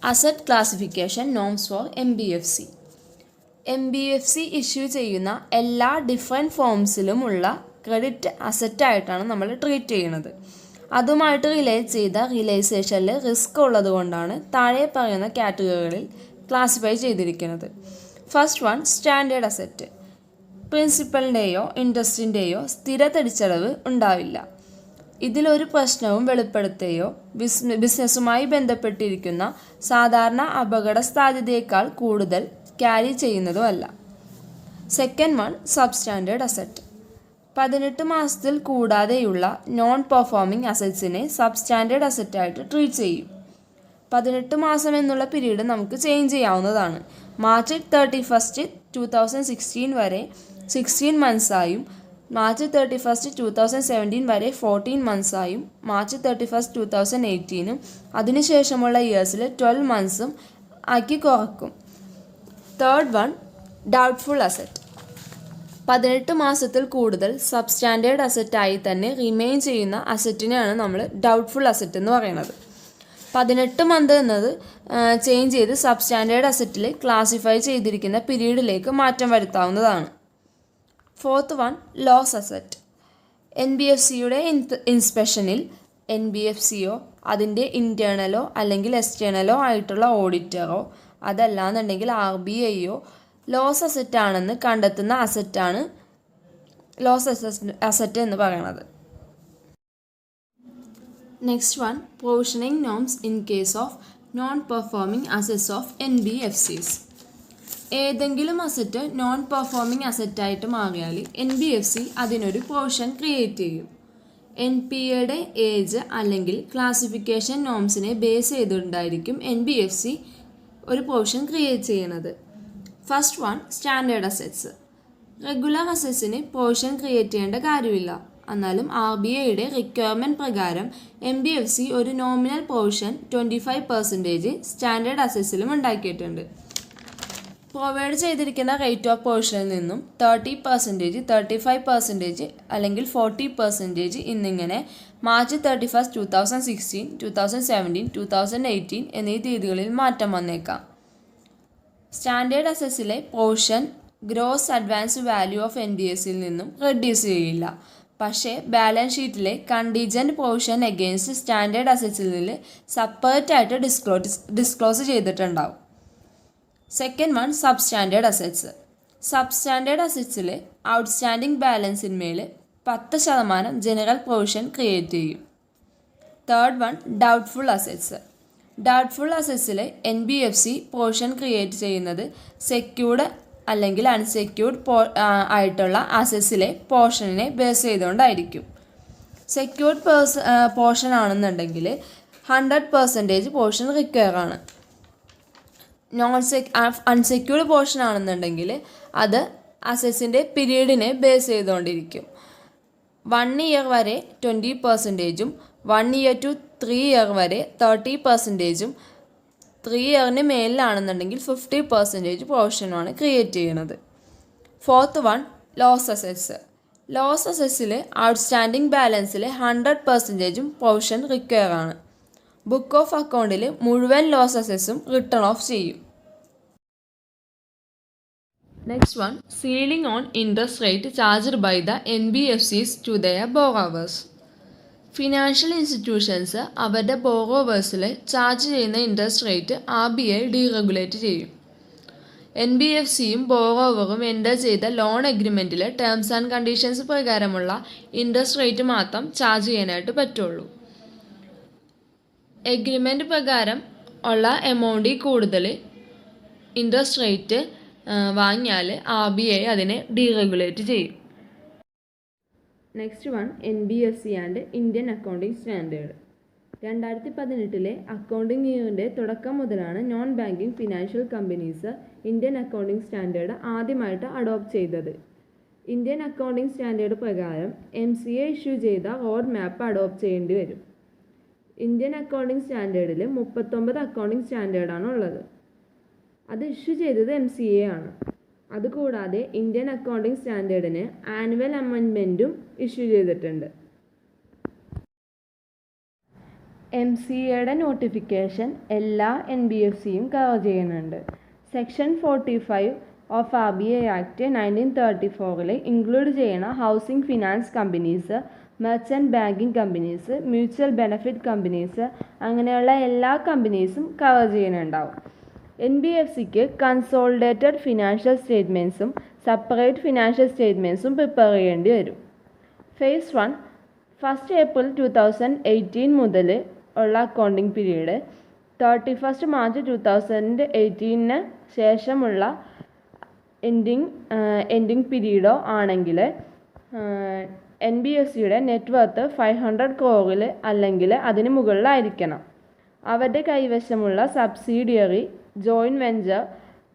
Asset classification norms for MBFC. MBFC issue ചെയ്യുന്ന എല്ലാ different ഫോംസിലുമുള്ള credit അസറ്റായിട്ടാണ് നമ്മൾ ട്രീറ്റ് ചെയ്യുന്നത്. അതുമായിട്ട് റിലേറ്റ് ചെയ്ത റിയലൈസേഷനിൽ റിസ്ക് ഉള്ളത് കൊണ്ടാണ് താഴെ പറയുന്ന കാറ്റഗറികളിൽ ക്ലാസിഫൈ ചെയ്തിരിക്കുന്നത്. First one, standard asset. പ്രിൻസിപ്പലിൻ്റെയോ ഇൻട്രസ്റ്റിൻ്റെയോ സ്ഥിര തിരിച്ചടവ് ഉണ്ടാവില്ല. ഇതിലൊരു പ്രശ്നവും വെളിപ്പെടുത്തുകയോ ബിസിനസ്സുമായി ബന്ധപ്പെട്ടിരിക്കുന്ന സാധാരണ അപകട സാധ്യതയേക്കാൾ കൂടുതൽ ക്യാരി ചെയ്യുന്നതുമല്ല. Second one, substandard asset. 18 മാസത്തിൽ കൂടാതെയുള്ള നോൺ പെർഫോമിംഗ് അസറ്റ്സിനെ സബ്സ്റ്റാൻഡേർഡ് അസറ്റായിട്ട് ട്രീറ്റ് ചെയ്യും. 18 മാസം എന്നുള്ള പീരീഡ് നമുക്ക് ചേഞ്ച് ചെയ്യാവുന്നതാണ്. മാർച്ച് 31, 2016 വരെ 16 മന്ത്സായും മാർച്ച് 31, 2017 വരെ 14 മന്ത്സായും മാർച്ച് 31, 2018 അതിനുശേഷമുള്ള ഇയേഴ്സിൽ 12 മന്ത്സും ആക്കി കുറക്കും. Third one, doubtful asset. 18 മാസത്തിൽ കൂടുതൽ സബ്സ്റ്റാൻഡേർഡ് അസറ്റായി തന്നെ റിമെയിൻ ചെയ്യുന്ന അസറ്റിനെയാണ് നമ്മൾ ഡൗട്ട്ഫുൾ അസറ്റ് എന്ന് പറയുന്നത്. 18 മന്ത് എന്നത് ചേഞ്ച് ചെയ്ത് സബ്സ്റ്റാൻഡേർഡ് അസറ്റിൽ ക്ലാസിഫൈ ചെയ്തിരിക്കുന്ന പീരീഡിലേക്ക് മാറ്റം വരുത്താവുന്നതാണ്. Fourth one, loss asset. NBFCയുടെ ഇൻസ്പെക്ഷനിൽ NBFCയോ അതിൻ്റെ ഇൻറ്റേർണലോ അല്ലെങ്കിൽ എക്സ്റ്റേണലോ ആയിട്ടുള്ള ഓഡിറ്ററോ അതല്ലാന്നുണ്ടെങ്കിൽ RBIയോ ലോസ് അസറ്റ് ആണെന്ന് കണ്ടെത്തുന്ന അസറ്റാണ് ലോസ് അസറ്റ് എന്ന് പറയുന്നത്. Next one, provisioning norms in case of non performing assets of NBFCs. ഏതെങ്കിലും അസറ്റ് നോൺ പെർഫോമിംഗ് അസറ്റായിട്ട് മാറിയാൽ NBFC അതിനൊരു പ്രൊവിഷൻ ക്രിയേറ്റ് ചെയ്യും. NPAയുടെ ഏജ് അല്ലെങ്കിൽ ക്ലാസിഫിക്കേഷൻ നോംസിനെ ബേസ് ചെയ്തുകൊണ്ടായിരിക്കും NBFC ഒരു പ്രൊവിഷൻ ക്രിയേറ്റ് ചെയ്യുന്നത്. First one, standard assets. Regular അസറ്റ്സിന് പ്രൊവിഷൻ ക്രിയേറ്റ് ചെയ്യേണ്ട കാര്യമില്ല. എന്നാലും RBIയുടെ റിക്വയർമെൻറ്റ് പ്രകാരം NBFC ഒരു നോമിനൽ പ്രൊവിഷൻ 25% സ്റ്റാൻഡേർഡ് അസറ്റ്സിലും ഉണ്ടാക്കിയിട്ടുണ്ട്. പ്രൊവൈഡ് ചെയ്തിരിക്കുന്ന റേറ്റ് ഓഫ് പ്രൊവിഷനിൽ നിന്നും 30%, 35% അല്ലെങ്കിൽ 40% എന്നിങ്ങനെ മാർച്ച് 31, 2016, 2017, 2018 എന്നീ തീയതികളിൽ മാറ്റം വന്നേക്കാം. സ്റ്റാൻഡേർഡ് അസറ്റ്സിലെ provision gross advance value of NBFCയിൽ നിന്നും റെഡ്യൂസ് ചെയ്യില്ല. പക്ഷേ ബാലൻസ് ഷീറ്റിലെ കണ്ടീജൻറ്റ് പ്രൊവിഷൻ എഗെയിൻസ്റ്റ് സ്റ്റാൻഡേർഡ് അസറ്റ്സിൽ നിന്ന് സെപ്പറേറ്റ് ആയിട്ട് ഡിസ്ക്ലോസ് ചെയ്തിട്ടുണ്ടാവും. Second one, substandard assets. Substandard അസറ്റ്സിൽ ഔട്ട്സ്റ്റാൻഡിംഗ് ബാലൻസിന്മേൽ 10% ജനറൽ പ്രൊവിഷൻ ക്രിയേറ്റ് ചെയ്യും. Third one, doubtful assets. Doubtful അസറ്റ്സിൽ NBFC പ്രൊവിഷൻ ക്രിയേറ്റ് ചെയ്യുന്നത് സെക്യൂർഡ് അല്ലെങ്കിൽ അൺസെക്യൂർഡ് ആയിട്ടുള്ള അസറ്റ്സിലെ പോർഷനെ ബേസ് ചെയ്തുകൊണ്ടായിരിക്കും. സെക്യൂർഡ് പോർഷൻ ആണെന്നുണ്ടെങ്കിൽ 100% പോർഷൻ റിക്വയർ ആണ്. അൺസെക്യൂർഡ് പോർഷൻ ആണെന്നുണ്ടെങ്കിൽ അത് അസറ്റ്സിൻ്റെ പീരീഡിനെ ബേസ് ചെയ്തുകൊണ്ടിരിക്കും. 1 ഇയർ വരെ 20%, 1 ഇയർ ടു 3 ഇയർ വരെ 30%, 3 ഇയറിന് മേലിലാണെന്നുണ്ടെങ്കിൽ 50% പോർഷനുമാണ് ക്രിയേറ്റ് ചെയ്യുന്നത്. Fourth one, loss assets. Loss അസറ്റ്സിൽ ഔട്ട്സ്റ്റാൻഡിംഗ് ബാലൻസിൽ 100% പോർഷൻ റിക്വയർ ആണ്. ബുക്ക് ഓഫ് അക്കൗണ്ടിൽ മുഴുവൻ ലോസ് അസറ്റ്സും റിട്ടേൺ ഓഫ് ചെയ്യും. Next one, ceiling on interest rate charged by the NBFCs to their borrowers. Financial institutions അവരുടെ ബോറോവേഴ്സിൽ ചാർജ് ചെയ്യുന്ന ഇൻട്രസ്റ്റ് റേറ്റ് RBI ഡീറെഗുലേറ്റ് ചെയ്യും. NBFCയും ബോറോവറും എൻ്റർ ചെയ്ത ലോൺ എഗ്രിമെൻറ്റിൽ ടേംസ് ആൻഡ് കണ്ടീഷൻസ് പ്രകാരമുള്ള ഇൻട്രസ്റ്റ് റേറ്റ് മാത്രം ചാർജ് ചെയ്യാനായിട്ട് പറ്റുള്ളൂ. എഗ്രിമെൻറ്റ് പ്രകാരം ഉള്ള എമൗണ്ടിൽ കൂടുതൽ ഇൻട്രസ്റ്റ് റേറ്റ് വാങ്ങിയാൽ RBI അതിനെ ഡീറെഗുലേറ്റ് ചെയ്യും. Next one, NBFC and Indian accounting standard. 2018 accounting ഇയറിൻ്റെ തുടക്കം മുതലാണ് non banking financial companies Indian accounting standard ആദ്യമായിട്ട് അഡോപ്റ്റ് ചെയ്തത്. ഇന്ത്യൻ അക്കൗണ്ടിംഗ് സ്റ്റാൻഡേർഡ് പ്രകാരം MCA ഇഷ്യൂ ചെയ്ത റോഡ് മാപ്പ് അഡോപ്റ്റ് ചെയ്യേണ്ടി വരും. ഇന്ത്യൻ അക്കൗണ്ടിംഗ് സ്റ്റാൻഡേർഡിൽ 39 അക്കൗണ്ടിംഗ് സ്റ്റാൻഡേർഡാണ് ഉള്ളത്. അത് ഇഷ്യൂ ചെയ്തത് MCA ആണ്. അതുകൂടാതെ ഇന്ത്യൻ അക്കൗണ്ടിംഗ് സ്റ്റാൻഡേർഡിന് ആനുവൽ അമെൻമെൻറ്റും ഇഷ്യൂ ചെയ്തിട്ടുണ്ട്. MCAയുടെ നോട്ടിഫിക്കേഷൻ എല്ലാ NBFCയും കവർ ചെയ്യുന്നുണ്ട്. Section 45 of RBI act 1934 include ചെയ്യണ housing finance companies, merchant banking companies, mutual benefit companies, അങ്ങനെയുള്ള എല്ലാ കമ്പനീസും കവർ ചെയ്യുന്നുണ്ടാവും. NBFCക്ക് കൺസോളിഡേറ്റഡ് ഫിനാൻഷ്യൽ സ്റ്റേറ്റ്മെൻറ്റ്സും സെപ്പറേറ്റ് ഫിനാൻഷ്യൽ സ്റ്റേറ്റ്മെൻറ്റ്സും പ്രിപ്പയർ ചെയ്യേണ്ടി വരും. ഫേസ് 1 1 April 2018 മുതൽ ഉള്ള അക്കൗണ്ടിംഗ് പീരീഡ് 31 March 2018 ശേഷമുള്ള എൻഡിങ് പീരീഡോ ആണെങ്കിൽ NBFCയുടെ നെറ്റ്വർത്ത് 500 crore അല്ലെങ്കിൽ അതിന് മുകളിലായിരിക്കണം. അവരുടെ കൈവശമുള്ള സബ്സിഡിയറി, ജോയിൻറ്റ് വെഞ്ചർ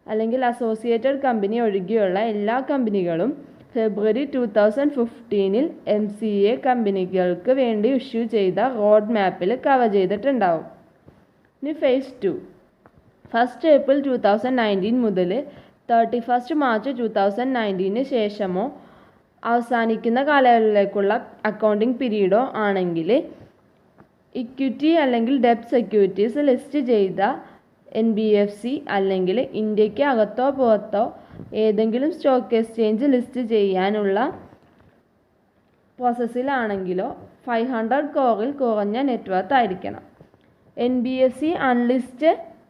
അല്ലെങ്കിൽ അസോസിയേറ്റഡ് കമ്പനി ഒഴികെയുള്ള എല്ലാ കമ്പനികളും February 2015 MCA കമ്പനികൾക്ക് വേണ്ടി ഇഷ്യൂ ചെയ്ത റോഡ് മാപ്പിൽ കവർ ചെയ്തിട്ടുണ്ടാവും. ഇനി ഫേസ് 2 1 April 2019 മുതൽ 31 March 2019 ശേഷമോ അവസാനിക്കുന്ന കാലയളവിലേക്കുള്ള അക്കൗണ്ടിംഗ് പീരീഡോ ആണെങ്കിൽ ഇക്വിറ്റി അല്ലെങ്കിൽ ഡെബ്റ്റ് സെക്യൂരിറ്റീസ് ലിസ്റ്റ് ചെയ്ത NBFC അല്ലെങ്കിൽ ഇന്ത്യക്ക് അകത്തോ പുറത്തോ ഏതെങ്കിലും സ്റ്റോക്ക് എക്സ്ചേഞ്ച് ലിസ്റ്റ് ചെയ്യാനുള്ള പ്രോസസ്സിലാണെങ്കിലോ 500 crore കുറഞ്ഞ നെറ്റ്വർത്ത് ആയിരിക്കണം. NBFC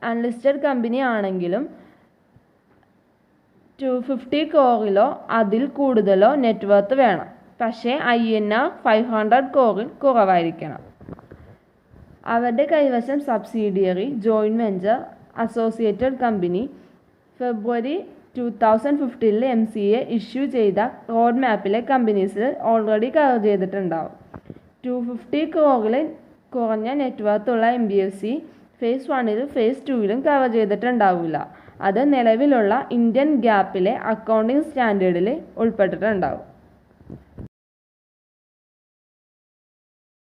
അൺലിസ്റ്റഡ് കമ്പനി ആണെങ്കിലും 250 crore അതിൽ കൂടുതലോ നെറ്റ്വർത്ത് വേണം. പക്ഷേ INR 500 crore കുറവായിരിക്കണം. അവരുടെ കൈവശം subsidiary, joint venture, associated company February 2015 MCA issue ചെയ്ത റോഡ് മാപ്പിലെ കമ്പനീസ് ഓൾറെഡി കവർ ചെയ്തിട്ടുണ്ടാവും. 250 crore കുറഞ്ഞ നെറ്റ്വർത്തുള്ള NBFC ഫേസ് 1 ഫേസ് 2 കവർ ചെയ്തിട്ടുണ്ടാവില്ല. അത് നിലവിലുള്ള ഇന്ത്യൻ ഗ്യാപ്പിലെ അക്കൗണ്ടിംഗ് സ്റ്റാൻഡേർഡിൽ ഉൾപ്പെട്ടിട്ടുണ്ടാവും.